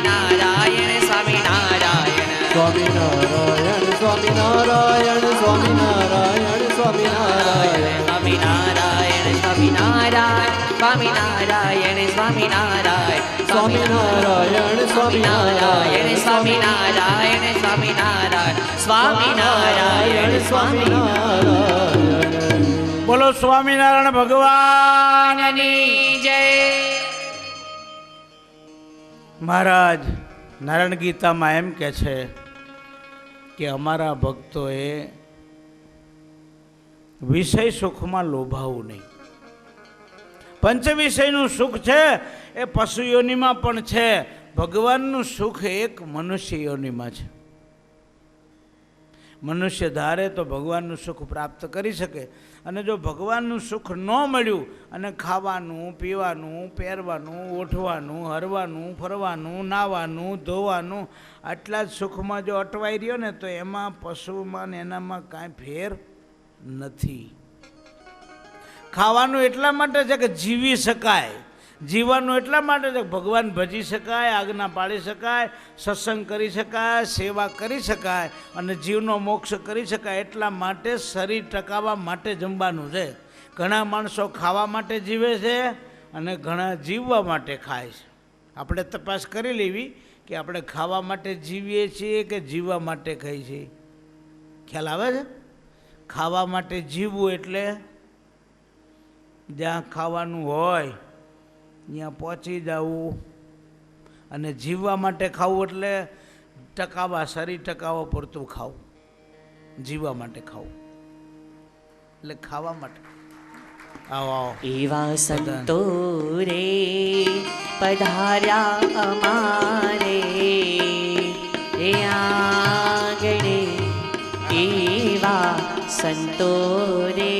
સ્વામિનારાયણ સ્વામિનારાયણ સ્વામિનારાયણ સ્વામિનારાયણ સ્વામિનારાયણ સ્વામિનારાયણ સ્વામિનારાયણ સ્વામિનારાયણ સ્વામિનારાયણ સ્વામિનારાયણ સ્વામિનારાયણ સ્વામિનારાયણ સ્વામિનારાયણ સ્વામિનારાયણ સ્વામિનારાયણ સ્વામિનારાયણ બોલો સ્વામિનારાયણ ભગવાનની જય. મહારાજ નારાયણ ગીતામાં એમ કે છે કે અમારા ભક્તોએ વિષય સુખમાં લોભાવું નહીં. પંચ વિષયનું સુખ છે એ પશુ યોનિમાં પણ છે, ભગવાનનું સુખ એક મનુષ્ય યોનિમાં છે. મનુષ્ય ધારે તો ભગવાનનું સુખ પ્રાપ્ત કરી શકે, અને જો ભગવાનનું સુખ ન મળ્યું અને ખાવાનું પીવાનું પહેરવાનું ઓઠવાનું હરવાનું ફરવાનું નાહવાનું ધોવાનું આટલા જ સુખમાં જો અટવાઈ રહ્યો ને તો એમાં પશુમાં ને એનામાં કાંઈ ફેર નથી. ખાવાનું એટલા માટે છે કે જીવી શકાય, જીવવાનું એટલા માટે છે કે ભગવાન ભજી શકાય, આજ્ઞા પાળી શકાય, સત્સંગ કરી શકાય, સેવા કરી શકાય અને જીવનો મોક્ષ કરી શકાય. એટલા માટે શરીર ટકાવવા માટે જમવાનું છે. ઘણા માણસો ખાવા માટે જીવે છે અને ઘણા જીવવા માટે ખાય છે. આપણે તપાસ કરી લેવી કે આપણે ખાવા માટે જીવીએ છીએ કે જીવવા માટે ખાઈએ છીએ. ખ્યાલ આવે છે? ખાવા માટે જીવવું એટલે જ્યાં ખાવાનું હોય ત્યાં પહોંચી જવું, અને જીવવા માટે ખાવું એટલે ટકાવવા, શરીર ટકાવવા પૂરતું ખાવું, જીવવા માટે ખાવું એટલે ખાવા માટે. આવો આવો. એવા સંતો રે પધાર્યા અમારે એ આંગણે, એવા સંતો રે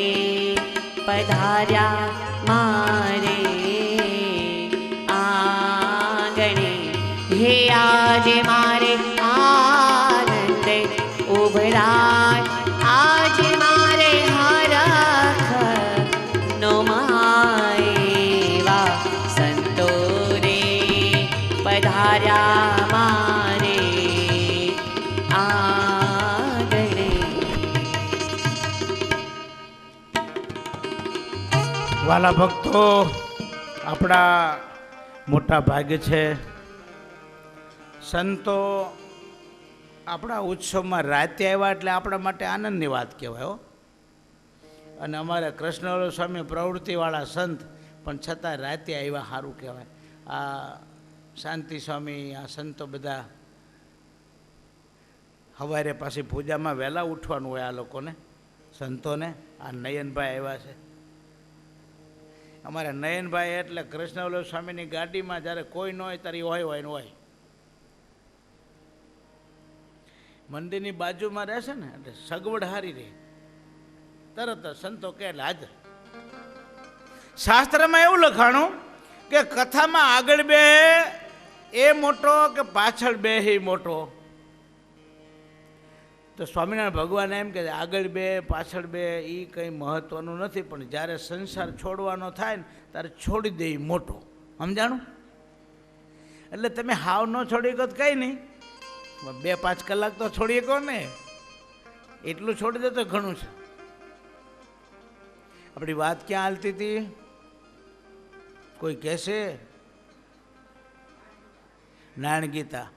પધાર્યા મારે આંગણે. હે આજે મારે આનંદ ઉભરાય, આજે મારે હરખ નો માએવા સંતો રે પધાર્યા મારે આંગણે. વાલા ભક્તો, આપણા મોટા ભાગ્ય છે સંતો આપણા ઉત્સવમાં રાતે આવ્યા એટલે આપણા માટે આનંદની વાત કહેવાય હો. અને અમારે કૃષ્ણવલ્લભ સ્વામી પ્રવૃત્તિવાળા સંત પણ છતાં રાતે આવ્યા સારું કહેવાય. આ શાંતિ સ્વામી, આ સંતો બધા સવારે પાછી પૂજામાં વહેલા ઉઠવાનું હોય આ લોકોને, સંતોને. આ નયનભાઈ આવ્યા છે અમારે. નયનભાઈ એટલે કૃષ્ણવલ્લભ સ્વામીની ગાડીમાં જ્યારે કોઈ ન હોય ત્યારે હોય ને હોય. મંદિરની બાજુમાં રહેશે ને એટલે સગવડ હારી રહે, તરત સંતો કે એટલે હાજર. શાસ્ત્રમાં એવું લખાણું કે કથામાં આગળ બે એ મોટો કે પાછળ બે એ મોટો. તો સ્વામિનારાયણ ભગવાન એમ કે આગળ બે પાછળ બે એ કંઈ મહત્વનું નથી, પણ જ્યારે સંસાર છોડવાનો થાય ને ત્યારે છોડી દે મોટો. સમજાણું? એટલે તમે હાવ ન છોડી કહો કંઈ નહીં, 2-5 કલાક તો છોડી કહો ને, એટલું છોડી દે તો ઘણું છે. આપણી વાત ક્યાં હાલતી હતી? કોઈ કહેશે? નારાયણ ગીતા.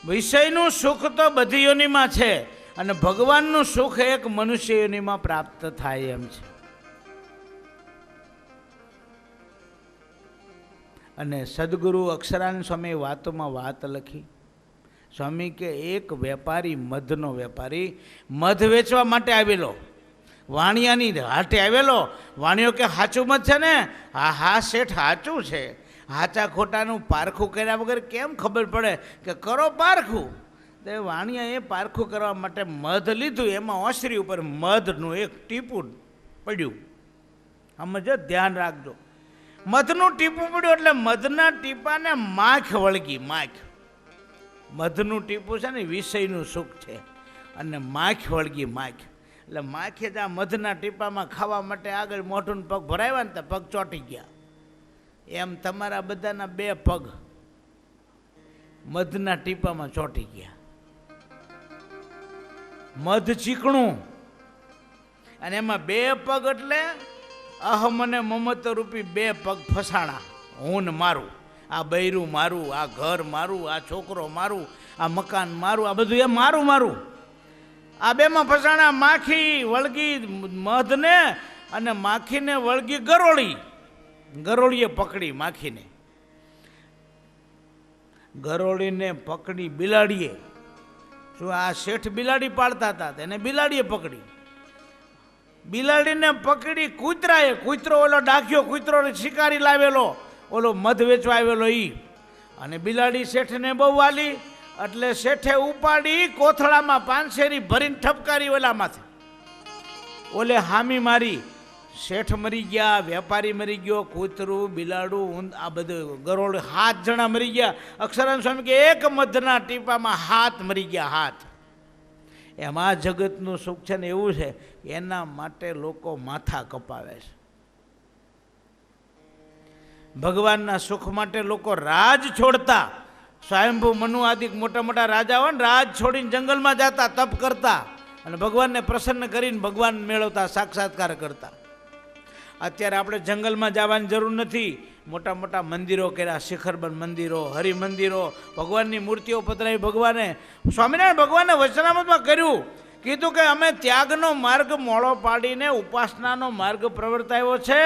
વિષયનું સુખ તો બધી યોનિમાં છે અને ભગવાનનું સુખ એક મનુષ્ય યોનિમાં પ્રાપ્ત થાય એમ છે. અને સદગુરુ અક્ષરાનંદ સ્વામી વાતોમાં વાત લખી. સ્વામી કે એક વેપારી, મધનો વેપારી, મધ વેચવા માટે આવેલો, વાણિયાની હાટે આવેલો. વાણિયો કે સાચું મધ છે ને? હા હા શેઠ સાચું છે. સાચા ખોટાનું પારખું કર્યા વગર કેમ ખબર પડે? કે કરો પારખું. તો વાણિયાએ પારખું કરવા માટે મધ લીધું, એમાં ઓસરી ઉપર મધનું એક ટીપું પડ્યું. સમજો, ધ્યાન રાખજો. મધનું ટીપું પડ્યું એટલે મધના ટીપાને માખ વળગી. માખ, મધનું ટીપું છે ને વિષયનું સુખ છે, અને માખ વળગી. માખ એટલે માખે જ આ મધના ટીપામાં ખાવા માટે આગળ મોઢું પગ ભરાવ્યા ને તો પગ ચોંટી ગયા. એમ તમારા બધાના 2 પગ મધના ટીપામાં ચોંટી ગયા. મધ ચીકણું અને એમાં બે પગ એટલે અહમ અને મમત રૂપી બે પગ ફસાણા. હું ને મારું, આ બૈરું મારું, આ ઘર મારું, આ છોકરો મારું, આ મકાન મારું, આ બધું એ મારું મારું. આ બેમાં ફસાણા. માખી વળગી મધને અને માખીને વળગી ગરોળી. ગરોળીએ પકડી માખીને, ગરોળીને પકડી બિલાડીએ. શું આ શેઠ બિલાડી પાળતા હતા તેને બિલાડીએ પકડી. બિલાડીને પકડી કૂતરાએ, કૂતરો ઓલો ડાખ્યો કૂતરો શિકારી લાવેલો, ઓલો મધ વેચવા આવેલો ઈ. અને બિલાડી શેઠને બહુ વાલી એટલે શેઠે ઉપાડી કોથળામાં પાનસેરી ભરીને ઠપકારી ઓલામાંથી. ઓલે હામી મારી. શેઠ મરી ગયા, વેપારી મરી ગયો, કૂતરું, બિલાડું, આ બધું ગરોળ, 7 જણા મરી ગયા. અક્ષરાનંદ સ્વામી કે એક મધના ટીપામાં 7 મરી ગયા. 7. એમાં જગતનું સુખ છે ને એવું છે, એના માટે લોકો માથા કપાવે છે. ભગવાનના સુખ માટે લોકો રાજ છોડતા. સ્વયંભૂ મનુ આદિક મોટા મોટા રાજાઓ ને રાજ છોડીને જંગલમાં જતા, તપ કરતા અને ભગવાનને પ્રસન્ન કરીને ભગવાન મેળવતા, સાક્ષાત્કાર કરતા. અત્યારે આપણે જંગલમાં જવાની જરૂર નથી. મોટા મોટા મંદિરો કર્યા, શિખરબંધ મંદિરો, હરિમંદિરો, ભગવાનની મૂર્તિઓ પધરાવી. ભગવાને સ્વામિનારાયણ ભગવાને વચનામૃતમાં કર્યું, કીધું કે અમે ત્યાગનો માર્ગ મોળો પાડીને ઉપાસનાનો માર્ગ પ્રવર્તાવ્યો છે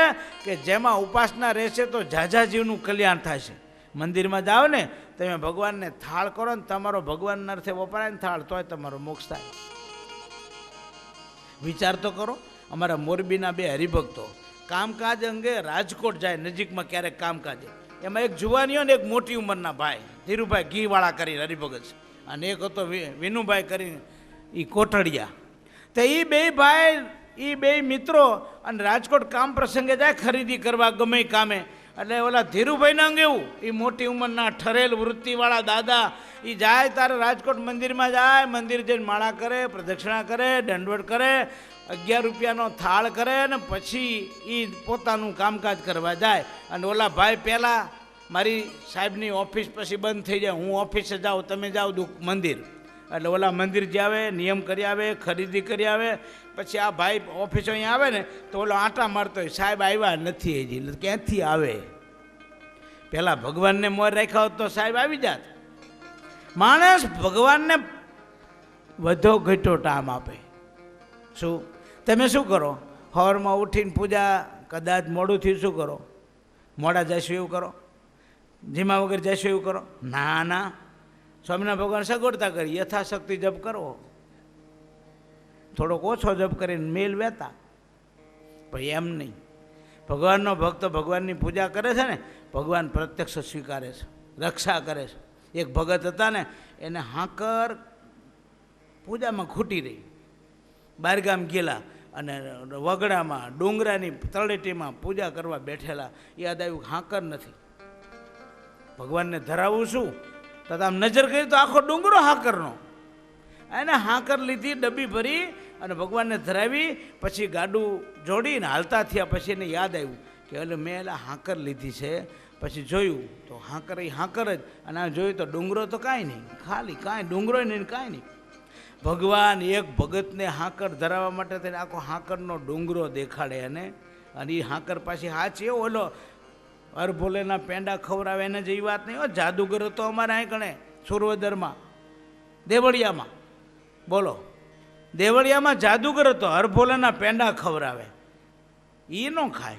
કે જેમાં ઉપાસના રહેશે તો ઝાઝા જીવનું કલ્યાણ થશે. મંદિરમાં જાઓ ને તમે ભગવાનને થાળ કરો ને તમારો ભગવાનના અર્થે વપરાય ને થાળ, તોય તમારો મોક્ષ થાય. વિચાર તો કરો. અમારા મોરબીના 2 હરિભક્તો કામકાજ અંગે રાજકોટ જાય, નજીકમાં ક્યારેક કામકાજે. એમાં એક જુવાનીઓ ને એક મોટી ઉંમરના ભાઈ, ધીરુભાઈ ઘીવાળા કરીને હરિભગત છે, અને એક હતો વિનુભાઈ કરીને એ કોટડિયા. તો એ 2 ભાઈ, એ 2 મિત્રો અને રાજકોટ કામ પ્રસંગે જાય, ખરીદી કરવા ગમે કામે. એટલે ઓલા ધીરુભાઈના અંગે એવું, એ મોટી ઉંમરના ઠરેલ વૃત્તિવાળા દાદા, એ જાય તારે રાજકોટ મંદિરમાં જાય, મંદિર જઈને માળા કરે, પ્રદક્ષિણા કરે, દંડવત કરે, 11 રૂપિયાનો થાળ કરે ને પછી એ પોતાનું કામકાજ કરવા જાય. અને ઓલા ભાઈ પહેલાં મારી સાહેબની ઓફિસ પછી બંધ થઈ જાય, હું ઓફિસે જાઉં, તમે જાઓ મંદિર. એટલે ઓલા મંદિર જે આવે, નિયમ કરી આવે, ખરીદી કરી આવે. પછી આ ભાઈ ઓફિસ અહીંયા આવે ને તો ઓલો આંટા મારતો હોય, સાહેબ આવ્યા નથી હજી. ક્યાંથી આવે? પહેલાં ભગવાનને મોર રાખ્યા હોત તો સાહેબ આવી જાત. માણસ ભગવાનને વધો ઘટો ટાઈમ આપે. શું તમે શું કરો? સવારમાં ઉઠીને પૂજા, કદાચ મોડું થયું શું કરો? મોડા જઈશું એવું કરો? જીમા વગર જઈશું એવું કરો? ના ના, સ્વામિનારાયણ ભગવાન સગવડતા કરી, યથાશક્તિ જપ કરવો. થોડોક ઓછો જપ કરીને મેલ વહેતા. પણ એમ નહીં. ભગવાનનો ભક્ત ભગવાનની પૂજા કરે છે ને, ભગવાન પ્રત્યક્ષ સ્વીકારે છે, રક્ષા કરે છે. એક ભગત હતા ને, એને હાકર પૂજામાં ખૂટી રહી. બહારગામ ગયેલા અને વગડામાં ડુંગરાની તળેટીમાં પૂજા કરવા બેઠેલા. યાદ આવ્યું હાકર નથી, ભગવાનને ધરાવવું શું? તો આમ નજર કરી તો આખો ડુંગરો હાકરનો. એને હાકર લીધી, ડબ્બી ભરી અને ભગવાનને ધરાવી. પછી ગાડું જોડીને હાલતા થયા. પછી એને યાદ આવ્યું કે એટલે મેં એલા હાકર લીધી છે. પછી જોયું તો હાકર એ હાકર જ. અને આ જોયું તો ડુંગરો તો કાંઈ નહીં, ખાલી કાંઈ ડુંગરો નહીં, કાંઈ નહીં. ભગવાન એક ભગતને હાકર ધરાવવા માટે થઈને આખો હાકરનો ડુંગરો દેખાડે. અને એ હાકર પાછી હાચી ઓલો અરભોલેના પેંડા ખવડાવે એને જેવી વાત નહીં. જાદુગર હતો અમારે અહીં કણે સુરવદરમાં, દેવળિયામાં. બોલો, દેવળિયામાં જાદુગર હતો, હરભોલેના પેંડા ખવડાવે. એ ન ખાય.